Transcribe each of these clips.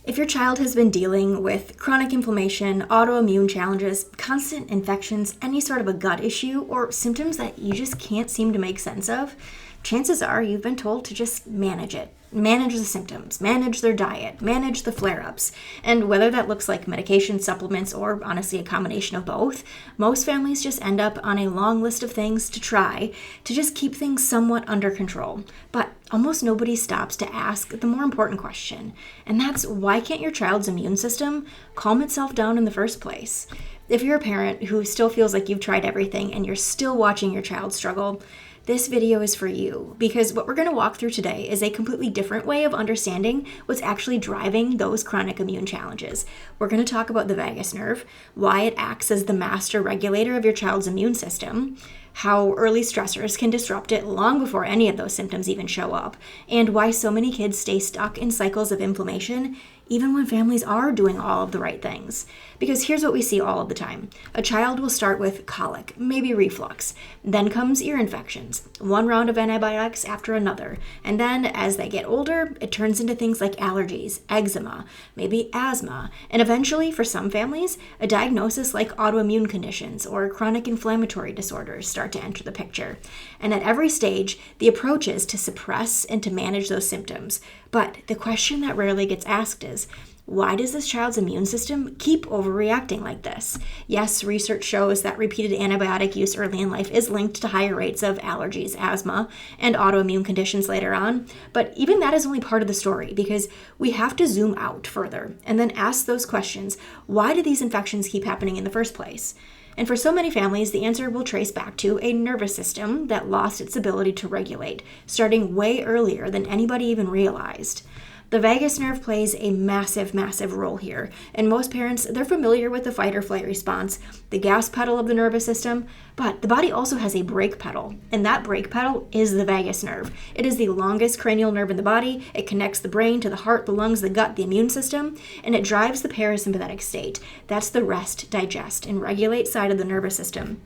If your child has been dealing with chronic inflammation, autoimmune challenges, constant infections, any sort of a gut issue, or symptoms that you just can't seem to make sense of, chances are you've been told to just manage it. Manage the symptoms, manage their diet, manage the flare-ups. And whether that looks like medication, supplements, or honestly a combination of both, most families just end up on a long list of things to try to just keep things somewhat under control. But almost nobody stops to ask the more important question, and that's why can't your child's immune system calm itself down in the first place? If you're a parent who still feels like you've tried everything and you're still watching your child struggle, this video is for you, because what we're going to walk through today is a completely different way of understanding what's actually driving those chronic immune challenges. We're going to talk about the vagus nerve, why it acts as the master regulator of your child's immune system, how early stressors can disrupt it long before any of those symptoms even show up, and why so many kids stay stuck in cycles of inflammation even when families are doing all of the right things. Because here's what we see all of the time. A child will start with colic, maybe reflux. Then comes ear infections, one round of antibiotics after another. And then as they get older, it turns into things like allergies, eczema, maybe asthma, and eventually, for some families, a diagnosis like autoimmune conditions or chronic inflammatory disorders start to enter the picture. And at every stage, the approach is to suppress and to manage those symptoms. But the question that rarely gets asked is, why does this child's immune system keep overreacting like this? Yes, research shows that repeated antibiotic use early in life is linked to higher rates of allergies, asthma, and autoimmune conditions later on. But even that is only part of the story, because we have to zoom out further and then ask those questions. Why do these infections keep happening in the first place? And for so many families, the answer will trace back to a nervous system that lost its ability to regulate, starting way earlier than anybody even realized. The vagus nerve plays a massive, massive role here, and most parents, they're familiar with the fight or flight response, the gas pedal of the nervous system, but the body also has a brake pedal, and that brake pedal is the vagus nerve. It is the longest cranial nerve in the body. It connects the brain to the heart, the lungs, the gut, the immune system, and it drives the parasympathetic state. That's the rest, digest, and regulate side of the nervous system.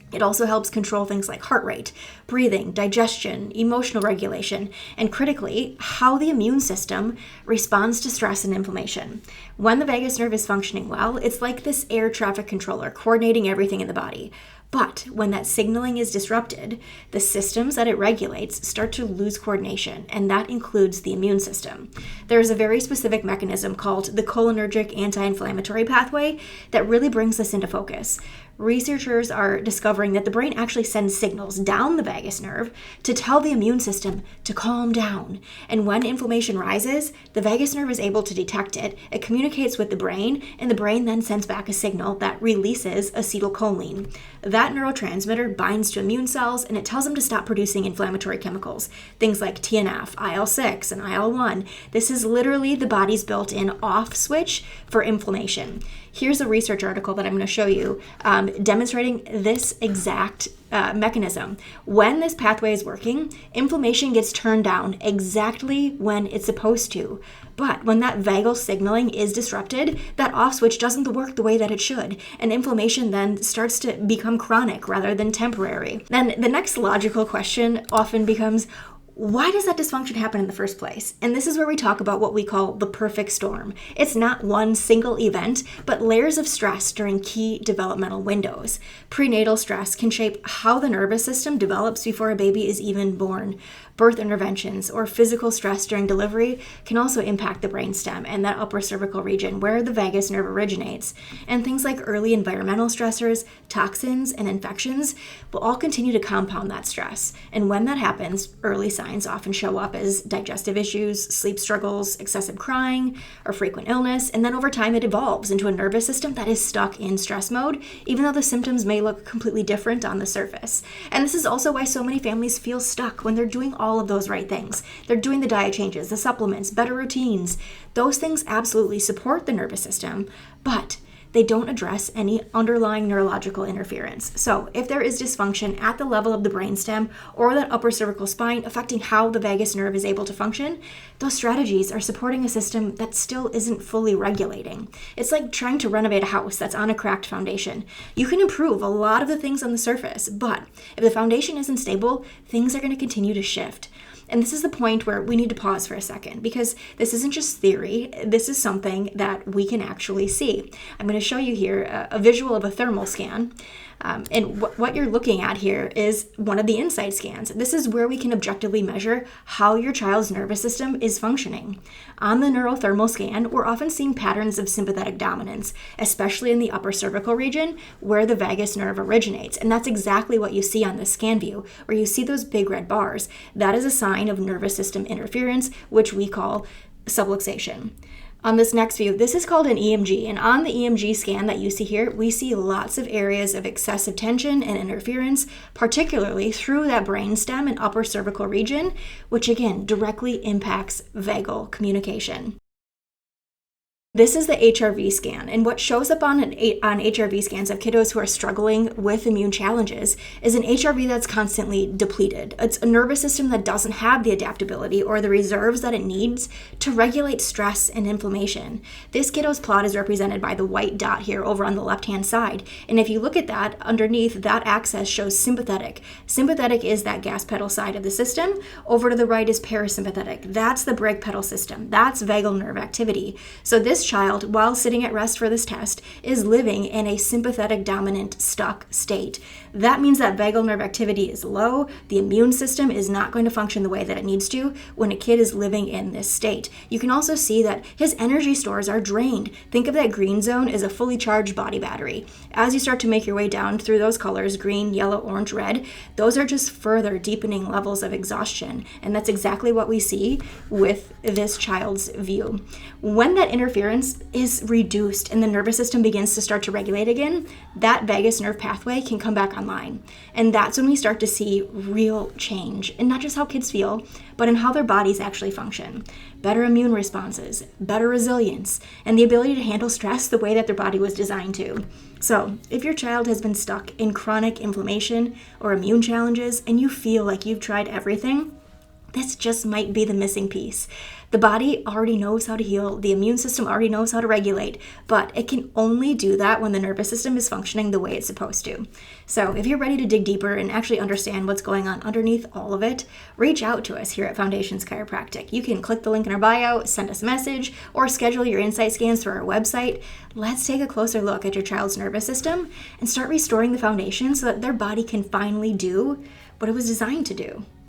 It also helps control things like heart rate, breathing, digestion, emotional regulation, and critically, how the immune system responds to stress and inflammation. When the vagus nerve is functioning well, it's like this air traffic controller coordinating everything in the body. But when that signaling is disrupted, the systems that it regulates start to lose coordination, and that includes the immune system. There is a very specific mechanism called the cholinergic anti-inflammatory pathway that really brings this into focus. Researchers are discovering that the brain actually sends signals down the vagus nerve to tell the immune system to calm down. And when inflammation rises, the vagus nerve is able to detect it. It communicates with the brain, and the brain then sends back a signal that releases acetylcholine. That neurotransmitter binds to immune cells, and it tells them to stop producing inflammatory chemicals, things like TNF, IL-6, and IL-1. This is literally the body's built-in off switch for inflammation. Here's a research article that I'm going to show you demonstrating this exact mechanism. When this pathway is working, inflammation gets turned down exactly when it's supposed to. But when that vagal signaling is disrupted, that off switch doesn't work the way that it should, and inflammation then starts to become chronic rather than temporary. Then the next logical question often becomes, why does that dysfunction happen in the first place? And this is where we talk about what we call the perfect storm. It's not one single event, but layers of stress during key developmental windows. Prenatal stress can shape how the nervous system develops before a baby is even born. Birth interventions or physical stress during delivery can also impact the brainstem and that upper cervical region where the vagus nerve originates. And things like early environmental stressors, toxins, and infections will all continue to compound that stress. And when that happens, early signs often show up as digestive issues, sleep struggles, excessive crying, or frequent illness. And then over time, it evolves into a nervous system that is stuck in stress mode, even though the symptoms may look completely different on the surface. And this is also why so many families feel stuck when they're doing all of those right things. They're doing the diet changes, the supplements, better routines. Those things absolutely support the nervous system, but they don't address any underlying neurological interference. So if there is dysfunction at the level of the brainstem or that upper cervical spine affecting how the vagus nerve is able to function, those strategies are supporting a system that still isn't fully regulating. It's like trying to renovate a house that's on a cracked foundation. You can improve a lot of the things on the surface, but if the foundation isn't stable, things are going to continue to shift. And this is the point where we need to pause for a second, because this isn't just theory. This is something that we can actually see. I'm going to show you here a visual of a thermal scan. And what you're looking at here is one of the inside scans. This is where we can objectively measure how your child's nervous system is functioning. On the neurothermal scan, we're often seeing patterns of sympathetic dominance, especially in the upper cervical region where the vagus nerve originates. And that's exactly what you see on this scan view, where you see those big red bars. That is a sign of nervous system interference, which we call subluxation. On this next view, this is called an EMG, and on the EMG scan that you see here, we see lots of areas of excessive tension and interference, particularly through that brainstem and upper cervical region, which again directly impacts vagal communication. This is the HRV scan, and what shows up on HRV scans of kiddos who are struggling with immune challenges is an HRV that's constantly depleted. It's a nervous system that doesn't have the adaptability or the reserves that it needs to regulate stress and inflammation. This kiddo's plot is represented by the white dot here over on the left-hand side, and if you look at that, underneath that axis shows sympathetic. Sympathetic is that gas pedal side of the system. Over to the right is parasympathetic. That's the brake pedal system. That's vagal nerve activity. So this child, while sitting at rest for this test, is living in a sympathetic dominant stuck state. That means that vagal nerve activity is low. The immune system is not going to function the way that it needs to when a kid is living in this state. You can also see that his energy stores are drained. Think of that green zone as a fully charged body battery. As you start to make your way down through those colors, green, yellow, orange, red, those are just further deepening levels of exhaustion. And that's exactly what we see with this child's view. When that interference is reduced and the nervous system begins to start to regulate again, that vagus nerve pathway can come back online. And that's when we start to see real change in not just how kids feel, but in how their bodies actually function. Better immune responses, better resilience, and the ability to handle stress the way that their body was designed to. So, if your child has been stuck in chronic inflammation or immune challenges and you feel like you've tried everything, this just might be the missing piece. The body already knows how to heal, the immune system already knows how to regulate, but it can only do that when the nervous system is functioning the way it's supposed to. So if you're ready to dig deeper and actually understand what's going on underneath all of it, reach out to us here at Foundations Chiropractic. You can click the link in our bio, send us a message, or schedule your insight scans through our website. Let's take a closer look at your child's nervous system and start restoring the foundation so that their body can finally do what it was designed to do.